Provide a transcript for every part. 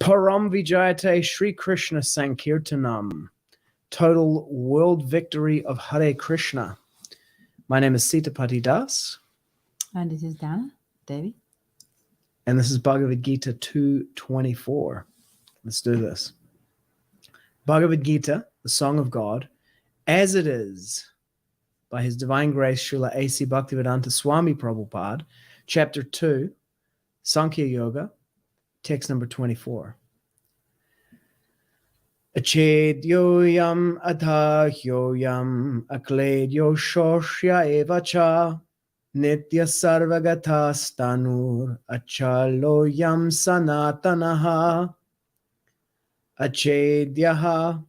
Param Vijayate Shri Krishna Sankirtanam. Total world victory of Hare Krishna. My name is Sitapati Das. And this is Dana, Devi. And this is Bhagavad-gita 2:24. Let's do this. Bhagavad-gita, the Song of God, as it is, by His Divine Grace, Srila A.C. Bhaktivedanta Swami Prabhupada, Chapter 2, Sankhya Yoga, text number 24. Acchedyo yam adāhyo yam akledyo śoṣya evacha nityaḥ sarva-gataḥ sthāṇur acalo yam sanātanaḥ acchedyaḥ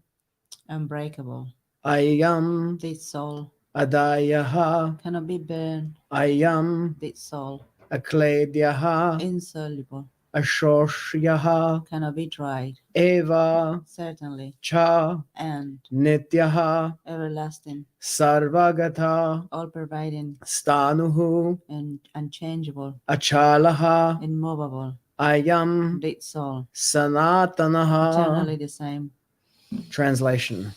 Unbreakable. Ayam This soul adāhyaḥ cannot be burned. Ayam This soul akledyaḥ insoluble. aśoṣyaḥ Cannot be dried. eva Certainly. cha And nityaḥ everlasting. sarva-gataḥ All-pervading. sthāṇuḥ And unchangeable. acalaḥ Immovable. ayam This soul sanātanaḥ. eternally the same. Translation.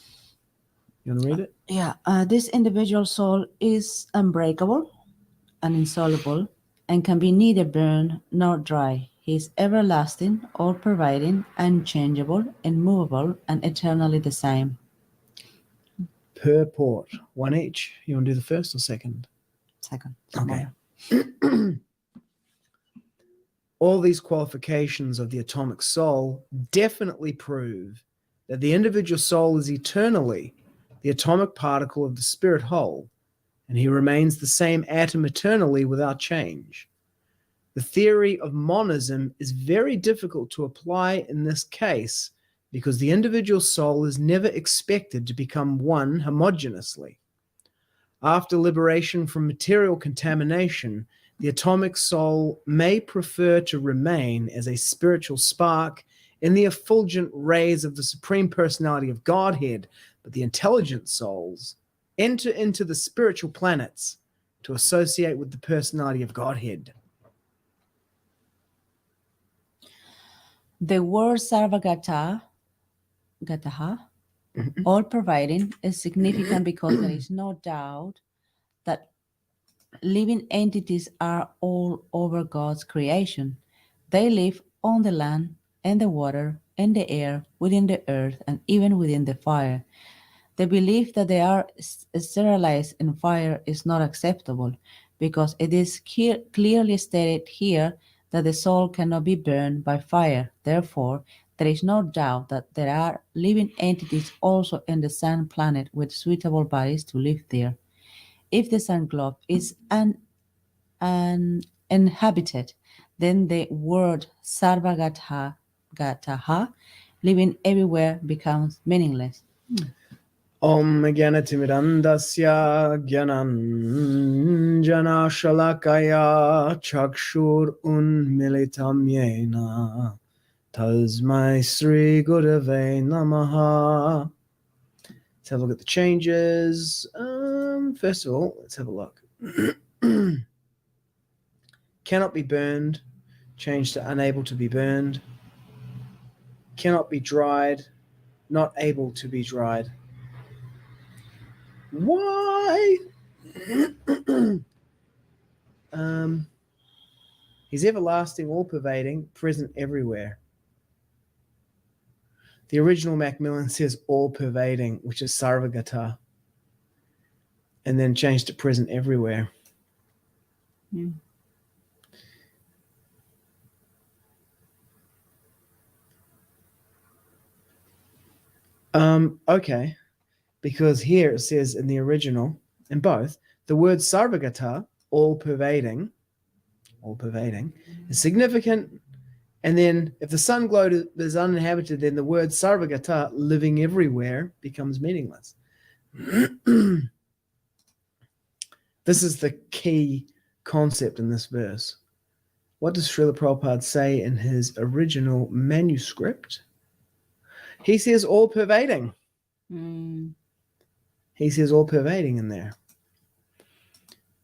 You want to read it? Yeah, this individual soul is unbreakable and insoluble and can be neither burned nor dry. He is everlasting, all-pervading, unchangeable, immovable, and eternally the same. Purport. One each. You want to do the first or second? Second. Okay. All these qualifications of the atomic soul definitely prove that the individual soul is eternally the atomic particle of the spirit whole, and he remains the same atom eternally without change. The theory of monism is very difficult to apply in this case because the individual soul is never expected to become one homogeneously. After liberation from material contamination, the atomic soul may prefer to remain as a spiritual spark in the effulgent rays of the Supreme Personality of Godhead, but the intelligent souls enter into the spiritual planets to associate with the Personality of Godhead. The word sarva-gataḥ, all-pervading, is significant because there is no doubt that living entities are all over God's creation. They live on the land, in the water, in the air, within the earth, and even within the fire. The belief that they are sterilized in fire is not acceptable because it is clearly stated here that the soul cannot be burned by fire. Therefore, there is no doubt that there are living entities also in the sun planet with suitable bodies to live there. If the sun globe is uninhabited, then the word sarva-gataḥ, living everywhere, becomes meaningless. Om Jnanatimidandasya Jnananjana Shalakaya Chakshur Unmilitam Yena Tasmai Sri Gurave Namaha. Let's have a look at the changes. First of all, let's have a look. Cannot be burned, changed to unable to be burned. Cannot be dried, not able to be dried. Why? He's everlasting, all-pervading, present everywhere. The original Macmillan says all-pervading, which is sarva-gataḥ, and then changed to present everywhere. Yeah. Okay. Because here it says in the original, in both, the word sarva-gataḥ, all-pervading, is significant. And then if the sun globe is uninhabited, then the word sarva-gataḥ, living everywhere, becomes meaningless. This is the key concept in this verse. What does Srila Prabhupada say in his original manuscript? He says all-pervading. He says all-pervading in there.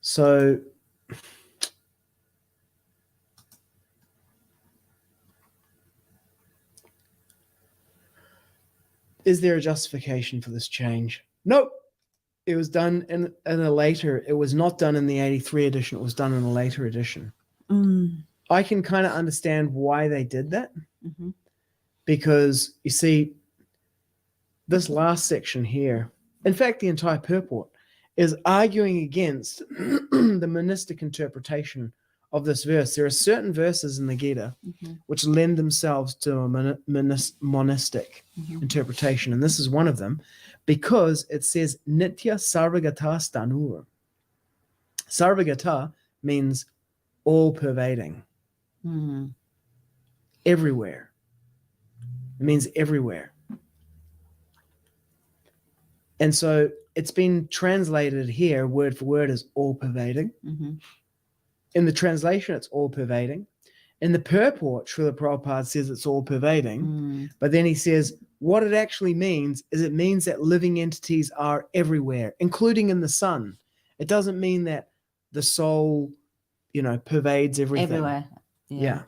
So is there a justification for this change? Nope. It was done in a later, it was not done in the 83 edition. It was done in a later edition. I can kind of understand why they did that. Because you see, this last section here, in fact, the entire purport is arguing against the monistic interpretation of this verse. There are certain verses in the Gita which lend themselves to a monistic interpretation, and this is one of them, because it says nityaḥ sarva-gataḥ sthāṇur. Sarva-gataḥ means all-pervading, everywhere. It means everywhere. And so it's been translated here word for word as all-pervading. In the translation, it's all-pervading. In the purport, Srila Prabhupada says it's all-pervading. But then he says what it actually means is it means that living entities are everywhere, including in the sun. It doesn't mean that the soul, pervades everything. Everywhere. Yeah.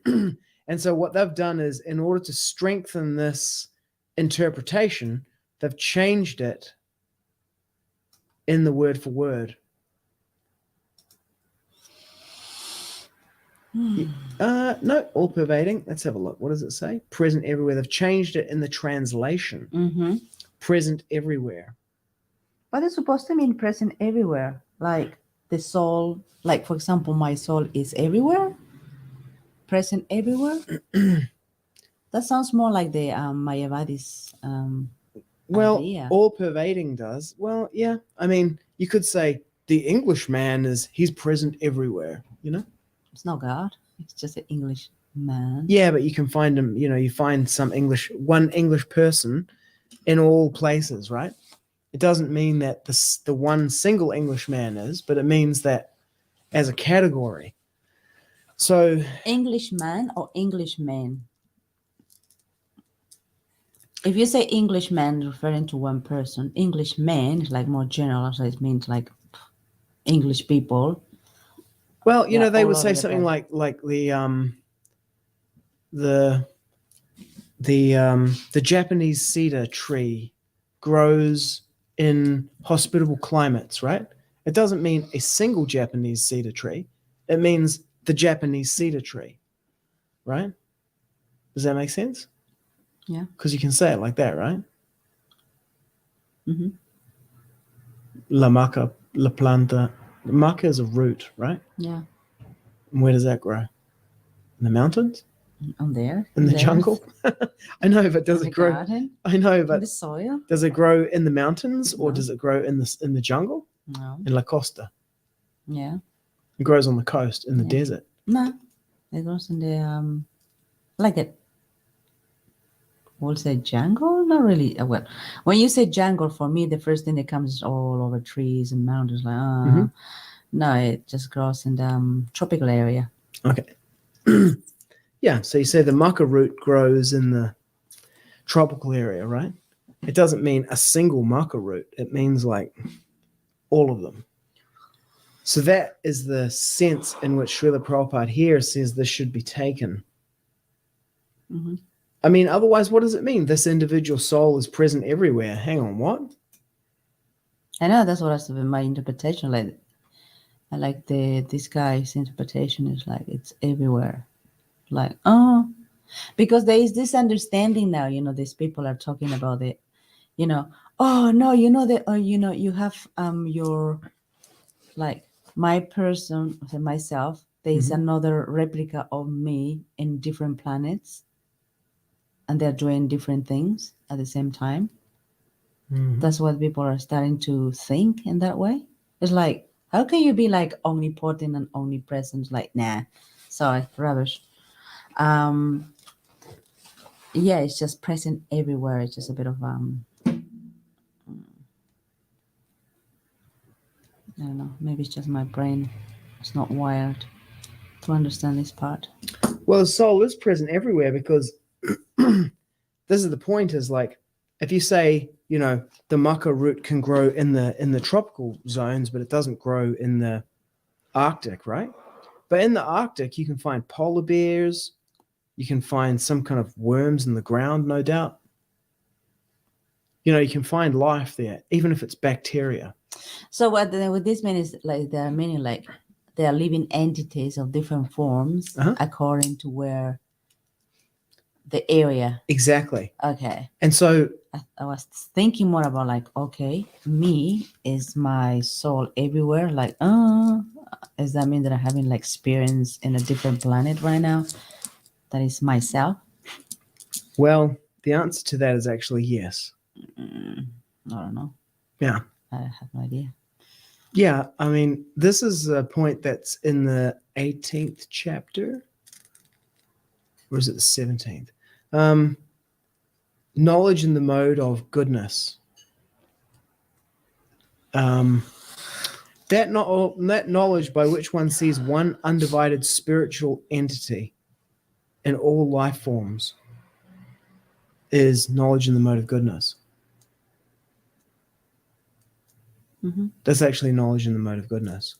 And so what they've done is, in order to strengthen this interpretation, they've changed it in the word for word. No, all pervading. Let's have a look. What does it say? Present everywhere. They've changed it in the translation. Present everywhere. But it's supposed to mean present everywhere. Like the soul, like for example, my soul is everywhere. Present everywhere. That sounds more like the Mayavadi's idea. All pervading does. Well, yeah. I mean, you could say the Englishman he's present everywhere, It's not God. It's just an English man. Yeah, but you can find him, you find one English person in all places, right? It doesn't mean that the one single Englishman is, but it means that as a category. So Englishman or Englishman? If you say Englishman referring to one person, Englishman is like more general, so it means like English people. Well, they would say something like the Japanese cedar tree grows in hospitable climates, right? It doesn't mean a single Japanese cedar tree. It means the Japanese cedar tree, right? Does that make sense? Yeah. Because you can say it like that, right? La maca, la planta. Maca is a root, right? Yeah. And where does that grow? In the mountains? On there. In the jungle? I know, but does it grow? Garden? I know, In but the soil? does it grow in the mountains or No. does it grow in the jungle? No. In La Costa. Yeah. It grows on the coast in the desert. No. It grows in the like it. We'll say jungle? Not really. Well, when you say jungle, for me, the first thing that comes is all over trees and mountains. Like, no, it just grows in the tropical area. Okay. Yeah, so you say the maca root grows in the tropical area, right? It doesn't mean a single maca root. It means like all of them. So that is the sense in which Srila Prabhupada here says this should be taken. I mean, otherwise, what does it mean? This individual soul is present everywhere. Hang on, what? I know that's what has been my interpretation. Like, I like this guy's interpretation is like it's everywhere. Like, because there is this understanding now. These people are talking about it. Oh no, you have your like my person, myself. There is another replica of me in different planets. And they're doing different things at the same time. That's what people are starting to think in that way. It's like, how can you be like omnipotent and omnipresent? Like, nah, sorry, rubbish. Yeah, it's just present everywhere. It's just a bit of I don't know. Maybe it's just my brain. It's not wired to understand this part. Well, the soul is present everywhere because this is the point, is like, if you say, the maca root can grow in the tropical zones, but it doesn't grow in the Arctic, right? But in the Arctic, you can find polar bears, you can find some kind of worms in the ground, no doubt. You can find life there, even if it's bacteria. So what this means is like they are meaning like they are living entities of different forms according to where the area. Exactly. Okay. And so I was thinking more about like, okay, me is my soul everywhere. Like, does that mean that I'm having like experience in a different planet right now? That is myself? well, the answer to that is actually yes. I don't know. Yeah. I have no idea. Yeah, I mean, this is a point that's in the 18th chapter. Or is it the 17th? Knowledge in the mode of goodness. That knowledge by which one sees one undivided spiritual entity in all life forms is knowledge in the mode of goodness. That's actually knowledge in the mode of goodness.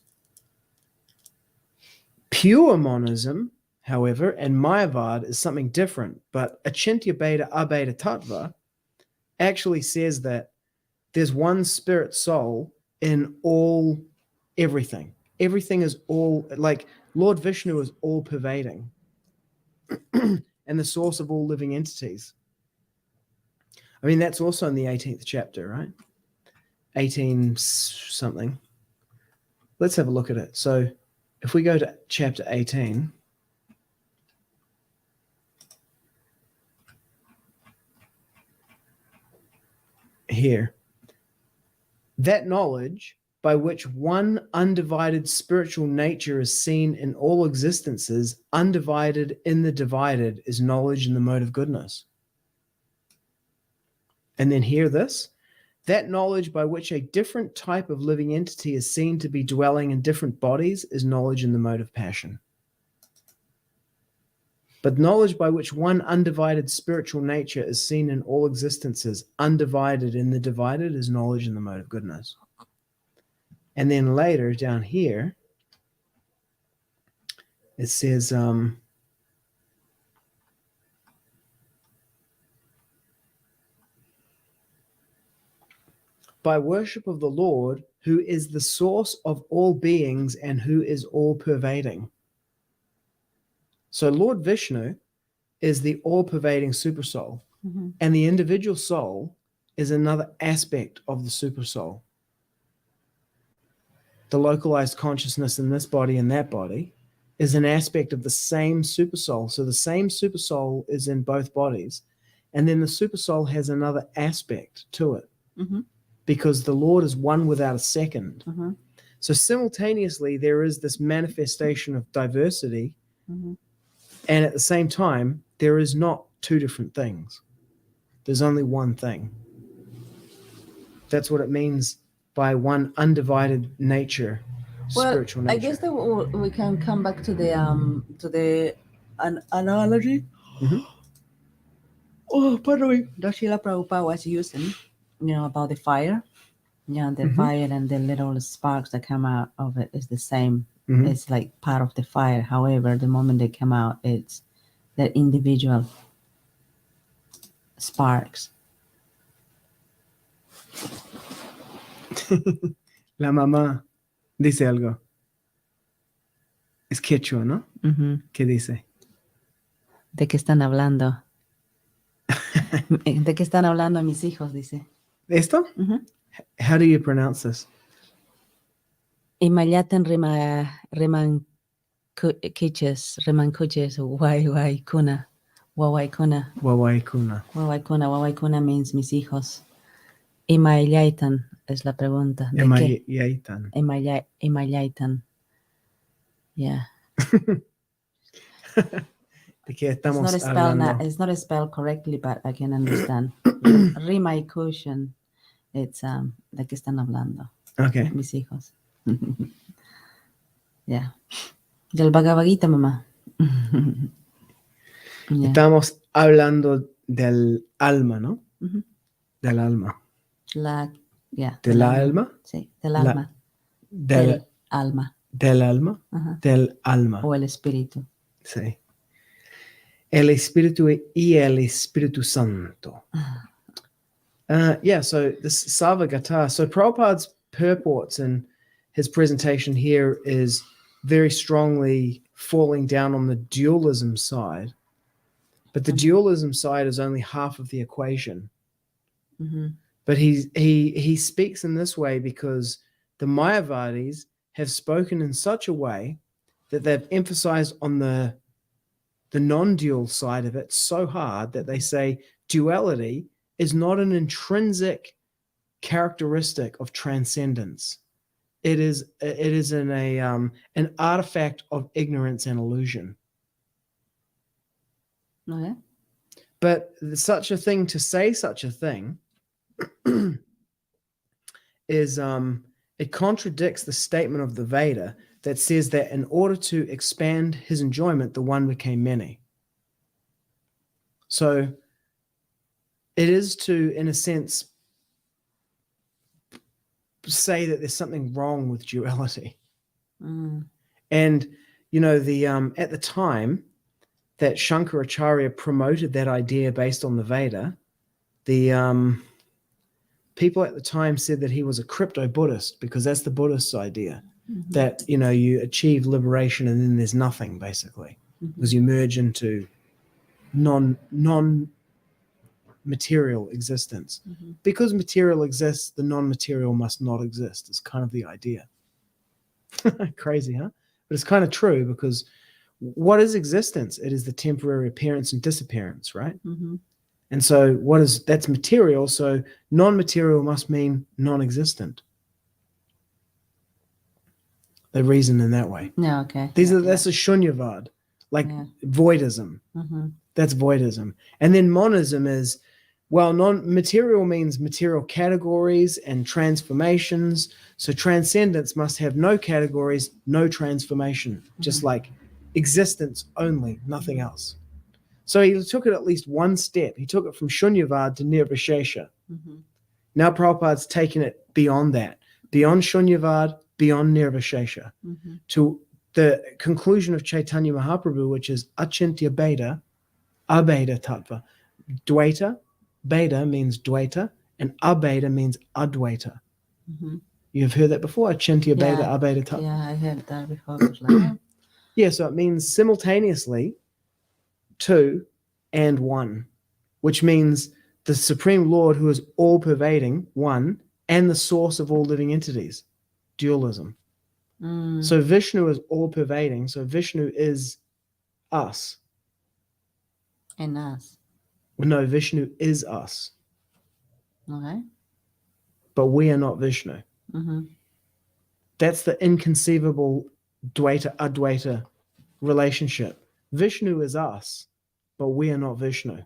Pure monism, however, and mayavad is something different, but achintya beta abeta tattva actually says that there's one spirit soul in everything. Everything is all, like Lord Vishnu is all pervading and the source of all living entities. I mean, that's also in the 18th chapter, right? 18 something. Let's have a look at it. So if we go to chapter 18, here, that knowledge by which one undivided spiritual nature is seen in all existences, undivided in the divided, is knowledge in the mode of goodness. And then hear this. That knowledge by which a different type of living entity is seen to be dwelling in different bodies is knowledge in the mode of passion. But knowledge by which one undivided spiritual nature is seen in all existences, undivided in the divided, is knowledge in the mode of goodness. And then later down here, it says, by worship of the Lord, who is the source of all beings and who is all-pervading. So Lord Vishnu is the all-pervading supersoul, and the individual soul is another aspect of the supersoul. The localized consciousness in this body and that body is an aspect of the same supersoul. So the same supersoul is in both bodies, and then the supersoul has another aspect to it. Because the Lord is one without a second. So simultaneously, there is this manifestation of diversity, and at the same time, there is not two different things. There's only one thing. That's what it means by one undivided nature, spiritual nature. I guess that we can come back to the analogy. Oh, pardon me. That Srila Prabhupada was using, about the fire. The fire and the little sparks that come out of it is the same. It's like part of the fire. However, the moment they come out, it's the individual sparks. La mamá dice algo. Es quechua, ¿no? ¿Qué dice? ¿De qué están hablando? ¿De qué están hablando mis hijos? Dice. ¿Esto? How do you pronounce this? Imayatan remancuches, wawaikuna. Wawaikuna means mis hijos. Imayaitan es la pregunta. Imayaitan. Imayaitan. Yeah. ¿De qué estamos it's hablando? It's not spelled correctly, but I can understand. Rimaikution. It's ¿de qué están hablando? Okay. Mis hijos. Yeah. Del Bhagavad-gita, mamá. Yeah. Estamos hablando del alma, ¿no? Del alma. ¿Del alma? Sí, del alma. Del alma. Del alma. Del alma. O el espíritu. Sí. El Espíritu y el Espíritu Santo. So this sarva-gataḥ. So Prabhupada's purports and his presentation here is very strongly falling down on the dualism side. But the dualism side is only half of the equation. Mm-hmm. But he speaks in this way because the Mayavadis have spoken in such a way that they've emphasized on the non-dual side of it so hard that they say duality is not an intrinsic characteristic of transcendence. It is an artifact of ignorance and illusion. Okay. But such a thing, to say such a thing, is it contradicts the statement of the Veda that says that in order to expand his enjoyment, the one became many. So it is to, in a sense, say that there's something wrong with duality. Mm. And, you know, the at the time that Shankaracharya promoted that idea based on the Veda, the people at the time said that he was a crypto-Buddhist, because that's the Buddhist idea, Mm-hmm. that, you know, you achieve liberation and then there's nothing, basically, because you merge into non-material existence. Mm-hmm. Because material exists, the non-material must not exist. It's kind of the idea. Crazy, huh? But it's kind of true, because what is existence? It is the temporary appearance and disappearance, right? Mm-hmm. And so that's material. So non-material must mean non-existent. They reason in that way. Yeah, okay. That's a shunyavad, like voidism. Mm-hmm. That's voidism. And then monism is, well, non-material means material categories and transformations. So transcendence must have no categories, no transformation, just like existence only, nothing else. So he took it at least one step. He took it from shunyavad to nirvishesha. Mm-hmm. Now Prabhupada's taken it beyond that, beyond shunyavad, beyond nirvishesha, to the conclusion of Chaitanya Mahaprabhu, which is achintya bheda, abheda tattva. Dvaita, bheda means dvaita, and abheda means advaita. Mm-hmm. You've heard that before, achintya bheda, abheda tattva. Yeah, I heard that before. It was like, yeah, so it means simultaneously two and one, which means the Supreme Lord, who is all-pervading, one, and the source of all living entities, dualism. So Vishnu is all-pervading, so Vishnu is us. And us. No, Vishnu is us. Okay. But we are not Vishnu. Mm-hmm. That's the inconceivable Dvaita-Advaita relationship. Vishnu is us, but we are not Vishnu.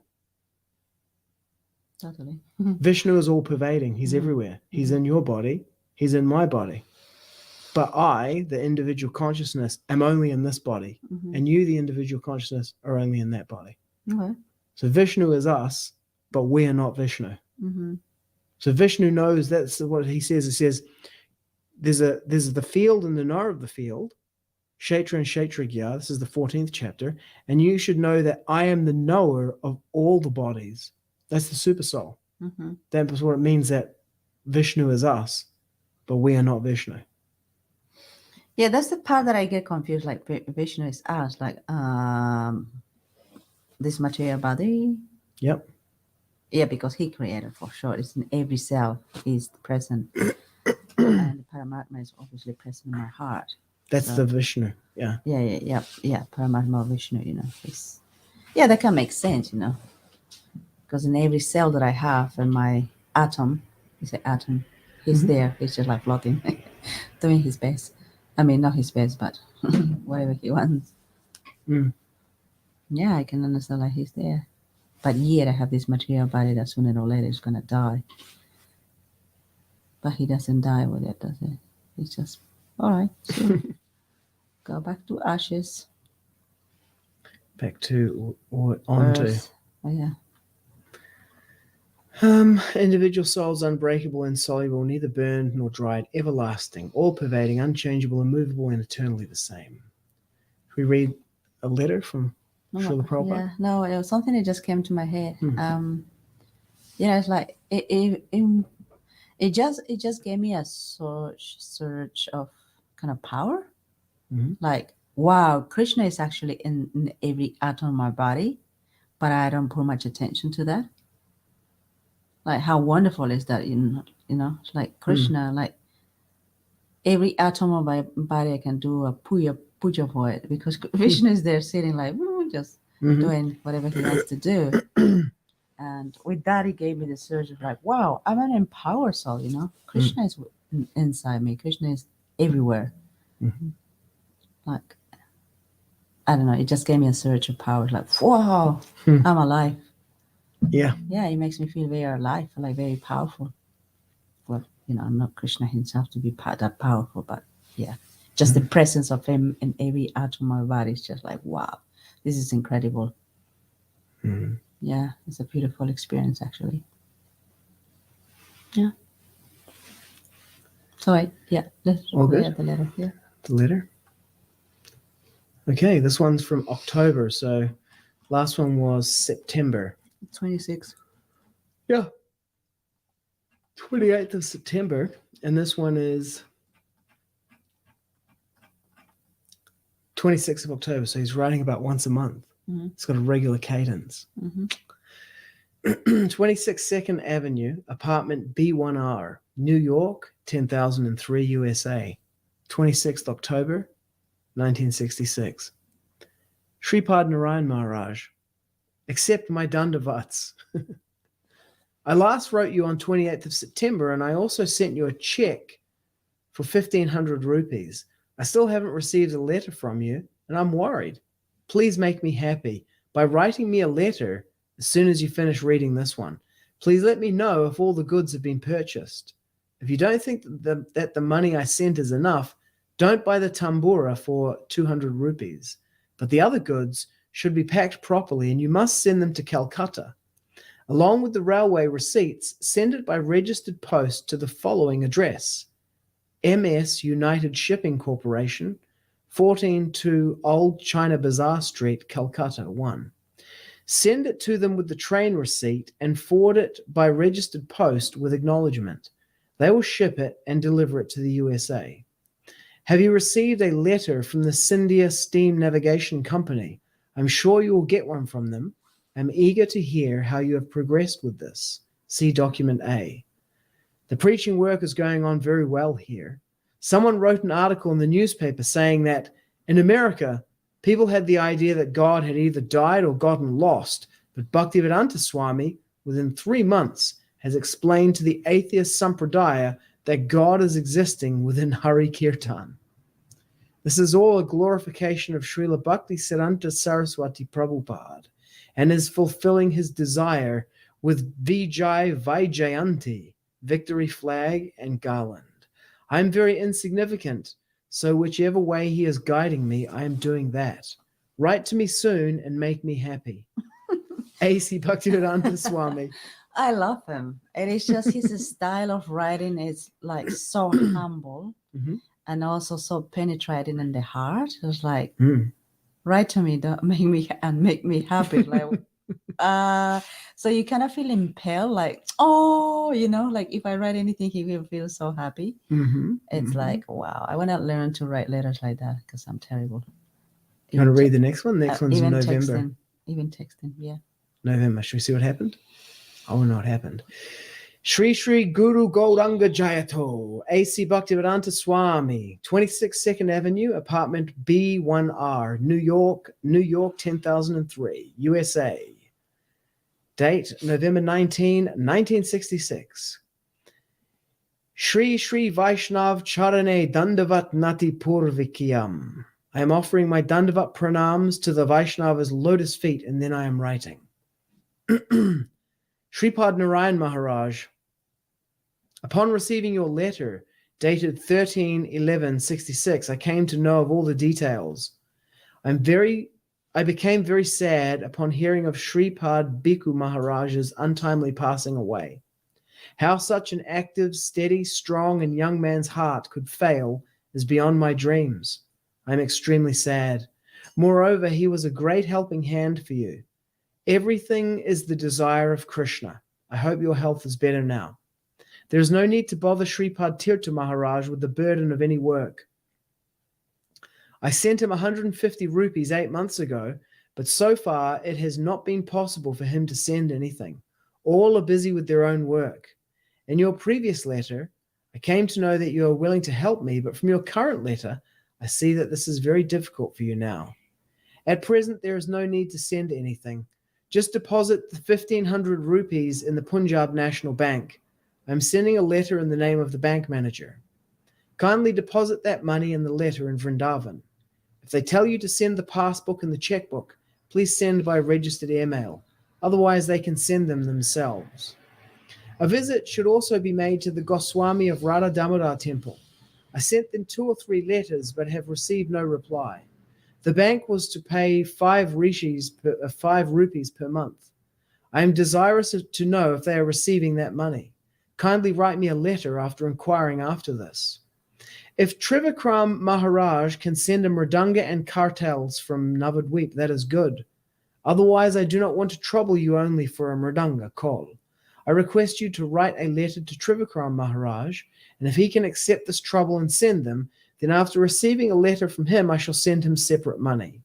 Totally. Vishnu is all-pervading. He's everywhere. He's in your body. He's in my body. But I, the individual consciousness, am only in this body. And you, the individual consciousness, are only in that body. Okay. So Vishnu is us, but we are not Vishnu. Mm-hmm. So Vishnu knows, that's what he says. He says, there's the field and the knower of the field, Kshetra and Kshetragya. This is the 14th chapter. And you should know that I am the knower of all the bodies. That's the super soul. Mm-hmm. That's what it means, that Vishnu is us, but we are not Vishnu. Yeah, that's the part that I get confused. Like Vishnu is us, like this material body. Yep. Yeah, because he created, for sure. It's in every cell. He's present, and the Paramatma is obviously present in my heart. That's the Vishnu. Yeah. Yeah. Paramatma Vishnu. You know, that can make sense. You know, because in every cell that I have, in my atom, he's an atom. He's there. He's just like floating, doing his best. I mean, not his best, but whatever he wants. Yeah, I can understand, like, he's there. But yet I have this material body that sooner or later is going to die. But he doesn't die with it, does it? It's just, all right, so go back to ashes. Back to, or onto. Earth. Oh, yeah. Individual souls, unbreakable, insoluble, neither burned nor dried, everlasting, all-pervading, unchangeable, immovable, and eternally the same. We read a letter from Srila Prabhupada. Yeah, no, it was something that just came to my head. It's like it just gave me a surge of kind of power. Mhm. Like, wow, Krishna is actually in every atom of my body, but I don't put much attention to that. Like, how wonderful is that? It's like Krishna, like every atom of my body, I can do a puja for it, because Krishna is there sitting like just Mhm. doing whatever he wants to do. And with that, he gave me the surge of like, wow, I'm an empowered soul. Krishna is inside me. Krishna is everywhere. Mhm. Like, I don't know. It just gave me a surge of power. Like, wow, I'm alive. Yeah. Yeah, it makes me feel very alive, like very powerful. Well, I'm not Krishna himself to be that powerful, but yeah, just the presence of him in every atom of my body is just like, wow, this is incredible. Mhm. Yeah, it's a beautiful experience, actually. Yeah. So let's All look good? at the letter. Yeah. The letter. Okay, this one's from October. So last one was September. 26. Yeah. 28th of September. And this one is 26th of October. So he's writing about once a month. Mm-hmm. It's got a regular cadence. Mm-hmm. 26 2nd Avenue, apartment B1R, New York, 10,003 USA. 26th October, 1966. Shripad Narayan Maharaj, accept my dandavats. I last wrote you on 28th of September, and I also sent you a check for 1,500 rupees. I still haven't received a letter from you, and I'm worried. Please make me happy by writing me a letter as soon as you finish reading this one. Please let me know if all the goods have been purchased. If you don't think that the money I sent is enough, don't buy the tambura for 200 rupees. But the other goods should be packed properly, and you must send them to Calcutta. Along with the railway receipts, send it by registered post to the following address: MS United Shipping Corporation, 14 Old China Bazaar Street, Calcutta 1. Send it to them with the train receipt and forward it by registered post with acknowledgement. They will ship it and deliver it to the USA. Have you received a letter from the Scindia Steam Navigation Company? I'm sure you will get one from them. I'm eager to hear how you have progressed with this. See document A. The preaching work is going on very well here. Someone wrote an article in the newspaper saying that in America, people had the idea that God had either died or gotten lost, but Bhaktivedanta Swami, within 3 months, has explained to the atheist Sampradaya that God is existing within Hari Kirtan. This is all a glorification of Srila Bhakti Siddhanta Saraswati Prabhupada, and is fulfilling his desire with Vijay Vaijayanti, victory flag and garland. I am very insignificant, so whichever way he is guiding me, I am doing that. Write to me soon and make me happy. A.C. Bhaktivedanta Swami. I love him. And it's just his style of writing is like so humble, and also so penetrating in the heart. It's like, write to me, don't make me happy. Like, so you kind of feel impelled, like, like if I write anything, he will feel so happy. It's like, wow, I want to learn to write letters like that, because I'm terrible. You want to read the next one? Next one's even November. Even texting, yeah. November. Should we see what happened? Oh, no, it happened. Shri Shri Guru Gauranga Jayato, A.C. Bhaktivedanta Swami, 26 2nd Avenue, apartment B1R, New York, 10,003, USA. Date, November 19, 1966. Shri Shri Vaishnav Charane Dandavat Nati Purvikiyam. I am offering my Dandavat pranams to the Vaishnava's lotus feet, and then I am writing. Shripad Narayan Maharaj, upon receiving your letter dated 13/11/66, I came to know of all the details. I became very sad upon hearing of Shripad Bhikkhu Maharaj's untimely passing away. How such an active, steady, strong, and young man's heart could fail is beyond my dreams. I am extremely sad. Moreover, he was a great helping hand for you. Everything is the desire of Krishna. I hope your health is better now. There is no need to bother Shripad Tirtha Maharaj with the burden of any work. I sent him 150 rupees 8 months ago, but so far it has not been possible for him to send anything. All are busy with their own work. In your previous letter, I came to know that you are willing to help me, but from your current letter, I see that this is very difficult for you now. At present, there is no need to send anything. Just deposit the 1,500 rupees in the Punjab National Bank. I am sending a letter in the name of the bank manager. Kindly deposit that money in the letter in Vrindavan. If they tell you to send the passbook and the checkbook, please send by registered airmail. Otherwise, they can send them themselves. A visit should also be made to the Goswami of Radha Damodar temple. I sent them 2 or 3 letters, but have received no reply. The bank was to pay 5 rupees per month. I am desirous to know if they are receiving that money. Kindly write me a letter after inquiring after this. If Trivikram Maharaj can send a mridanga and kartals from Navadweep, that is good. Otherwise, I do not want to trouble you only for a mridanga call. I request you to write a letter to Trivikram Maharaj, and if he can accept this trouble and send them, then after receiving a letter from him, I shall send him separate money.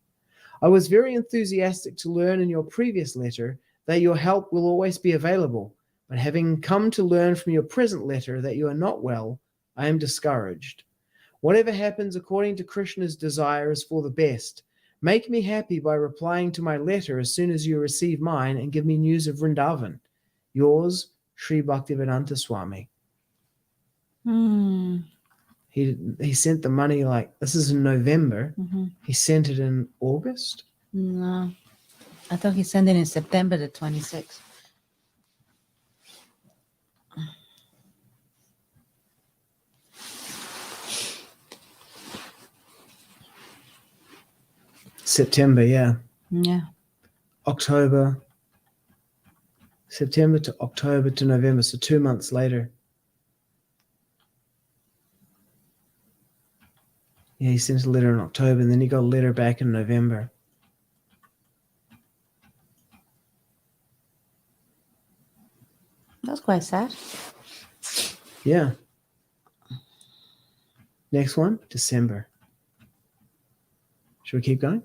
I was very enthusiastic to learn in your previous letter that your help will always be available, but having come to learn from your present letter that you are not well, I am discouraged. Whatever happens according to Krishna's desire is for the best. Make me happy by replying to my letter as soon as you receive mine and give me news of Vrindavan. Yours, Sri Bhaktivedanta Swami. He sent the money this is in November. Mm-hmm. He sent it in August? No, I thought he sent it in September the 26th. September, yeah. Yeah. September to October to November, so 2 months later. Yeah, he sent a letter in October, and then he got a letter back in November. That's quite sad. Yeah. Next one, December. Should we keep going?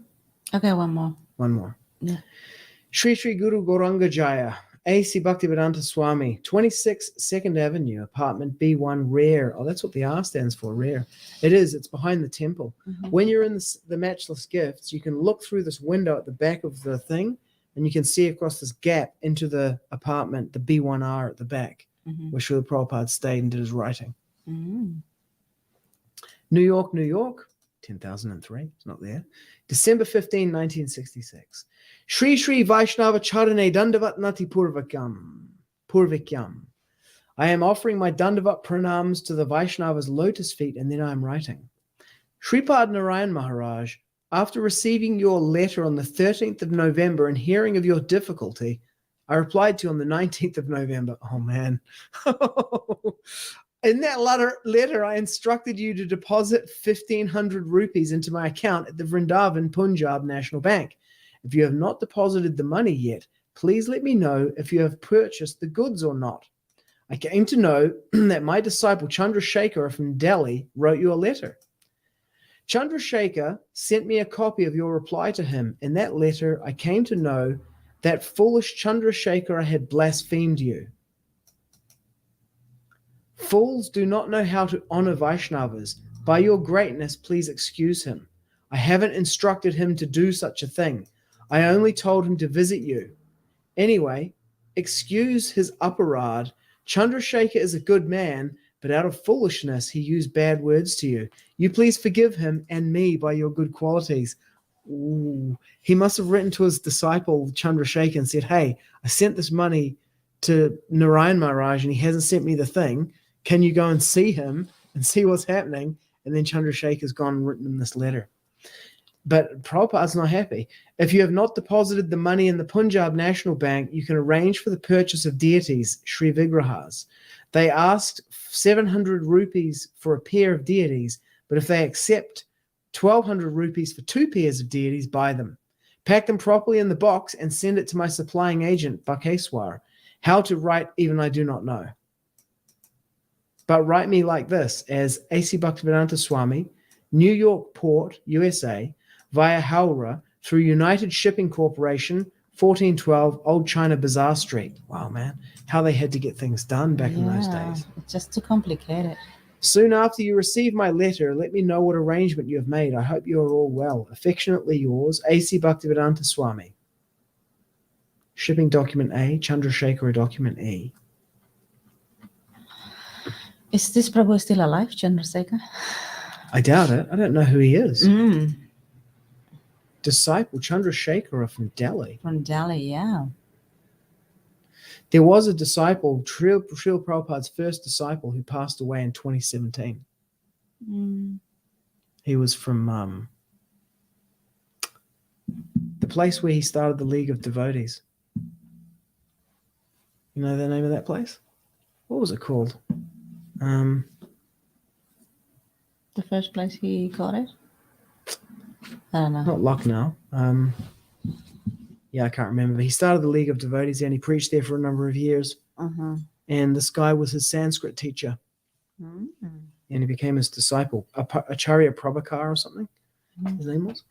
Okay, one more. One more. Yeah. Sri Sri Guru Gauranga Jaya, A.C. Bhaktivedanta Swami, 26 2nd Avenue, apartment B1, Rare. Oh, that's what the R stands for, Rare. It is. It's behind the temple. Mm-hmm. When you're in the Matchless Gifts, you can look through this window at the back of the thing, and you can see across this gap into the apartment, the B1R at the back, where Srila Prabhupada stayed and did his writing. Mm-hmm. New York, New York, 10,003. It's not there. December 15, 1966. Shri Shri Vaishnava Charane Dandavat Nati Purvikyam. I am offering my Dandavat pranams to the Vaishnava's lotus feet, and then I am writing. Shripad Narayan Maharaj, after receiving your letter on the 13th of November and hearing of your difficulty, I replied to you on the 19th of November. Oh, man. In that letter, I instructed you to deposit 1,500 rupees into my account at the Vrindavan Punjab National Bank. If you have not deposited the money yet, please let me know if you have purchased the goods or not. I came to know that my disciple Chandrasekhar from Delhi wrote you a letter. Chandrasekhar sent me a copy of your reply to him. In that letter, I came to know that foolish Chandrasekhar had blasphemed you. Fools do not know how to honor Vaishnavas. By your greatness, please excuse him. I haven't instructed him to do such a thing. I only told him to visit you. Anyway, excuse his aparad. Chandrasekhar is a good man, but out of foolishness, he used bad words to you. You please forgive him and me by your good qualities. Ooh. He must have written to his disciple Chandrasekhar and said, hey, I sent this money to Narayan Maharaj and he hasn't sent me the thing. Can you go and see him and see what's happening? And then Chandrasekhar's gone and written him this letter. But Prabhupada's not happy. If you have not deposited the money in the Punjab National Bank, you can arrange for the purchase of deities, Sri Vigrahas. They asked 700 rupees for a pair of deities, but if they accept 1,200 rupees for 2 pairs of deities, buy them. Pack them properly in the box and send it to my supplying agent, Bakeswar. How to write even I do not know. But write me like this, as A.C. Bhaktivedanta Swami, New York Port, USA, via Howrah, through United Shipping Corporation, 1412 Old China Bazaar Street. Wow, man. How they had to get things done back in those days. It's just too complicated. Soon after you receive my letter, let me know what arrangement you have made. I hope you are all well. Affectionately yours, A.C. Bhaktivedanta Swami. Shipping document A, Chandrasekhara document E. Is this Prabhu still alive, Chandrasekhar? I doubt it. I don't know who he is. Disciple Chandrasekhara from Delhi. From Delhi, yeah. There was a disciple, Srila Prabhupada's first disciple, who passed away in 2017. He was from the place where he started the League of Devotees. You know the name of that place? What was it called? The first place he got it? I don't know. Not Lucknow. Yeah, I can't remember. But he started the League of Devotees and he preached there for a number of years. And this guy was his Sanskrit teacher. And he became his disciple. Acharya Prabhakar or something, his name was.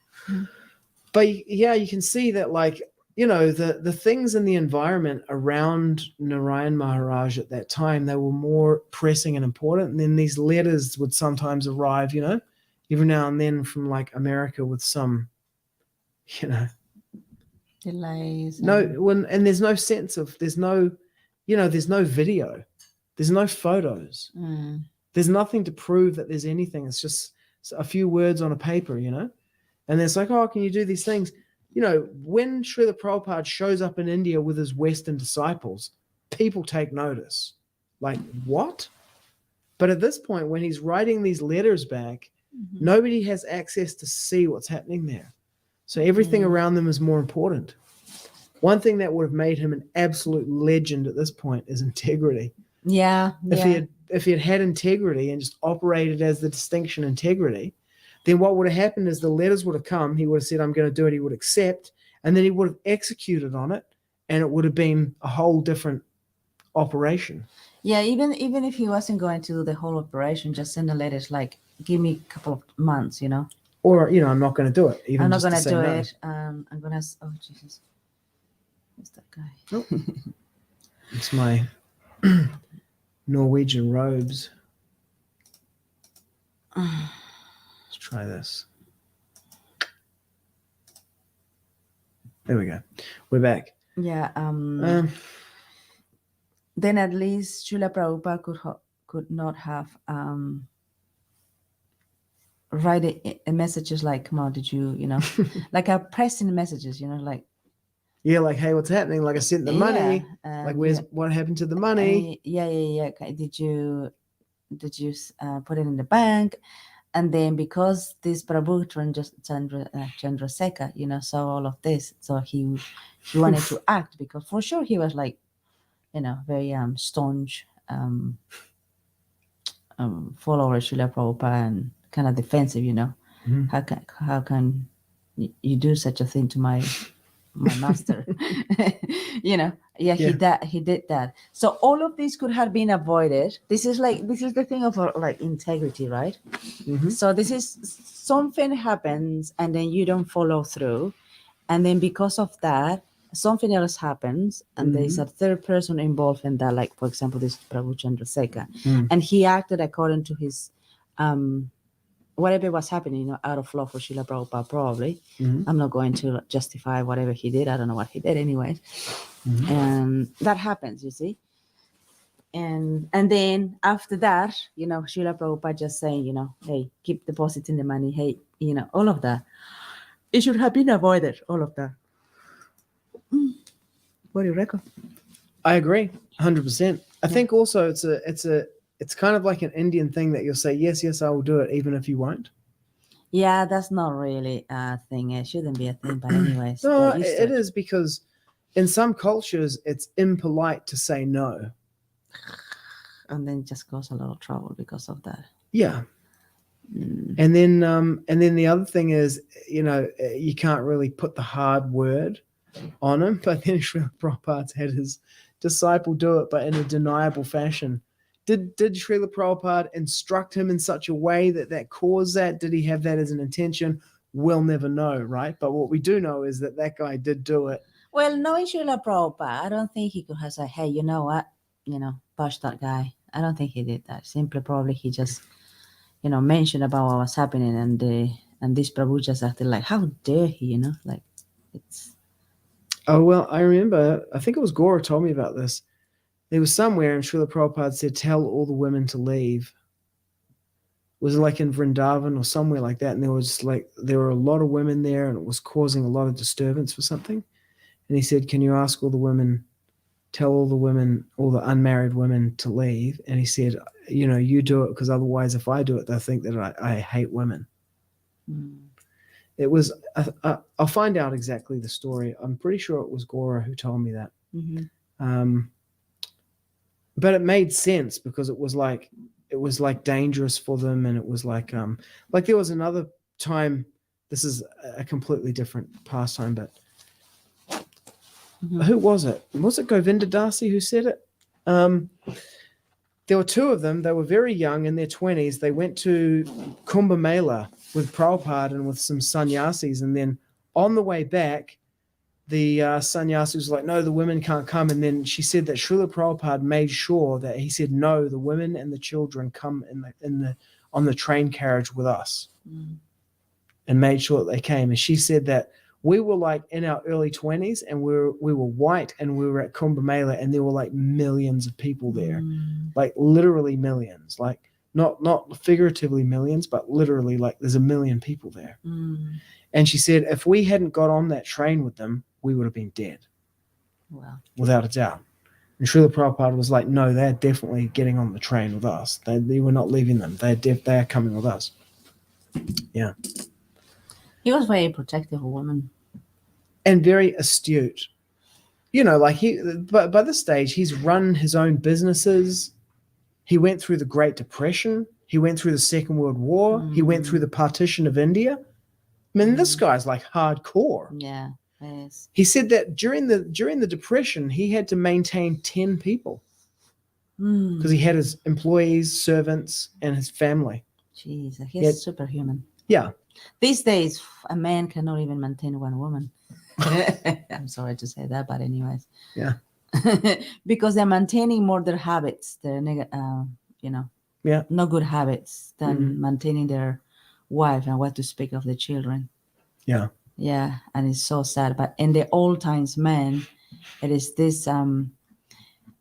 But yeah, you can see that, like, you know, the things in the environment around Narayan Maharaj at that time, they were more pressing and important. And then these letters would sometimes arrive, you know, every now and then from like America with some, you know, delays. And there's no sense of, there's no, you know, there's no video, there's no photos, there's nothing to prove that there's anything. It's just a few words on a paper, you know, and it's like, oh, can you do these things? You know, when Srila Prabhupada shows up in India with his Western disciples, people take notice. Like, what? But at this point, when he's writing these letters back, nobody has access to see what's happening there. So everything around them is more important. One thing that would have made him an absolute legend at this point is integrity. Yeah. If he had integrity and just operated as the distinction integrity, then what would have happened is the letters would have come. He would have said, I'm going to do it. He would accept. And then he would have executed on it. And it would have been a whole different operation. Yeah, even if he wasn't going to do the whole operation, just send the letters like, give me a couple of months, you know. Or, you know, I'm not going to do it. I'm not going to do it. I'm going to, oh, Jesus. Who's that guy? Oh. It's my Norwegian robes. Let's try this. There we go. We're back. Yeah. Then at least Srila Prabhupada could not have write a messages like, come on, did you, you know, like a pressing messages, you know, like. Yeah, like, hey, what's happening? Like, I sent the money. Like, what happened to the money? Yeah. Okay. Did you put it in the bank? And then because this Prabhu Chandrasekhar, you know, saw all of this, so he wanted to act, because for sure he was like, you know, very staunch follower of Srila Prabhupada and kind of defensive, you know. How can you do such a thing to my master? You know. Yeah, he did that. So all of this could have been avoided. This is the thing of like integrity, right? So this is something happens and then you don't follow through, and then because of that something else happens, and there's a third person involved in that, like for example this Prabhu Chandrasekhar, and he acted according to his whatever was happening, you know, out of love for Srila Prabhupada, probably. I'm not going to justify whatever he did. I don't know what he did anyways. And that happens, you see. And then after that, you know, Srila Prabhupada just saying, you know, hey, keep depositing the money. Hey, you know, all of that. It should have been avoided, all of that. What do you reckon? I agree, 100%. I think also it's kind of like an Indian thing that you'll say, yes, I will do it, even if you won't. Yeah, that's not really a thing. It shouldn't be a thing, but anyways. No, it is, because in some cultures, it's impolite to say no. And then it just cause a lot of trouble because of that. Yeah. And then the other thing is, you know, you can't really put the hard word on him. But then Srila Prabhupada had his disciple do it, but in a deniable fashion. Did Srila Prabhupada instruct him in such a way that caused that? Did he have that as an intention? We'll never know, right? But what we do know is that guy did do it. Well, knowing Srila Prabhupada, I don't think he could have said, hey, you know what? Push that guy. I don't think he did that. Simply, probably he just, mentioned about what was happening, and this Prabhu just acted like, how dare he, like it's. Oh, well, I remember, I think it was Gora told me about this. There was somewhere, and Srila Prabhupada said, tell all the women to leave. Was it like in Vrindavan or somewhere like that? And there were a lot of women there, and it was causing a lot of disturbance for something. And he said, can you ask all the women, tell all the women, all the unmarried women to leave? And he said, you do it, because otherwise if I do it, they'll think that I hate women. Mm. It was, I'll find out exactly the story. I'm pretty sure it was Gora who told me that. Mm-hmm. But it made sense, because it was like dangerous for them. And it was like there was another time, this is a completely different pastime, but Mm-hmm. who was it? Was it Govinda Dasi who said it? There were two of them. They were very young, in their 20s. They went to Kumbh Mela with Prabhupada and with some sannyasis. And then on the way back, the sannyasi was like, no, the women can't come. And then she said that Srila Prabhupada made sure that he said, no, the women and the children come on the train carriage with us. Mm. And made sure that they came. And she said that we were like in our early 20s, and we were white, and we were at Kumbh Mela, and there were like millions of people there, like literally millions, like not figuratively millions, but literally like there's a million people there. Mm. And she said, if we hadn't got on that train with them, we would have been dead. Wow. Without a doubt. And Srila Prabhupada was like, no, they're definitely getting on the train with us. They were not leaving them. They are coming with us. Yeah. He was very protective of women. And very astute. Like but by this stage, he's run his own businesses. He went through the Great Depression. He went through the Second World War. He went through the partition of India. I mean, this guy's like hardcore. Yeah, yes. He said that during the Depression, he had to maintain 10 people because he had his employees, servants, and his family. Jeez, he's superhuman. Yeah. These days, a man cannot even maintain one woman. I'm sorry to say that, but anyways. Yeah. Because they're maintaining more their habits, their Yeah. no good habits, than maintaining their wife, and what to speak of the children. Yeah. Yeah, and it's so sad. But in the old times, men, it is this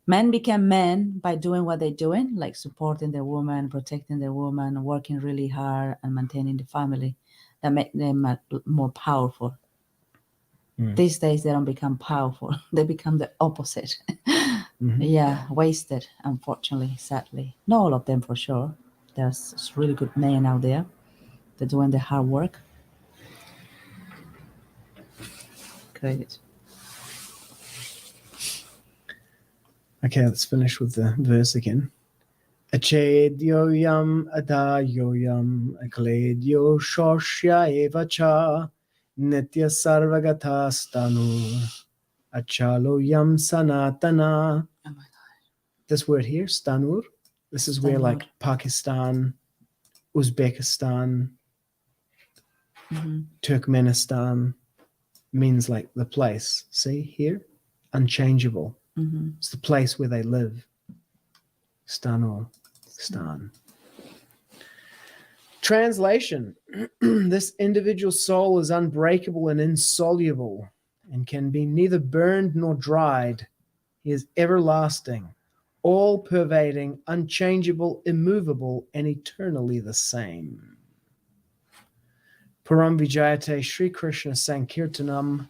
men became men by doing what they're doing, like supporting the woman, protecting the woman, working really hard, and maintaining the family. That make them more powerful. These days, they don't become powerful. They become the opposite. Yeah, wasted, unfortunately, sadly. Not all of them, for sure. There's really good men out there. They're doing the hard work. Great. Okay, let's finish with the verse again. Acchedyo adāhyo akledyo śoṣya evacha nityaḥ sarva-gataḥ sthāṇur acalo sanātanaḥ. Oh my God. This word here, sthāṇur, this is where like Pakistan, Uzbekistan, Turkmenistan means like the place. See here? Unchangeable. It's the place where they live. Sthāṇur. Stan. Translation. This individual soul is unbreakable and insoluble and can be neither burned nor dried. He is everlasting, all-pervading, unchangeable, immovable, and eternally the same. Param Vijayate Sri Krishna Sankirtanam,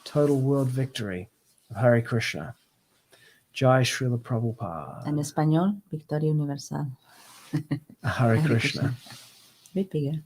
total world victory of Hare Krishna. Jai Srila Prabhupada. En español, Victoria Universal. Hare Krishna. Bit bigger.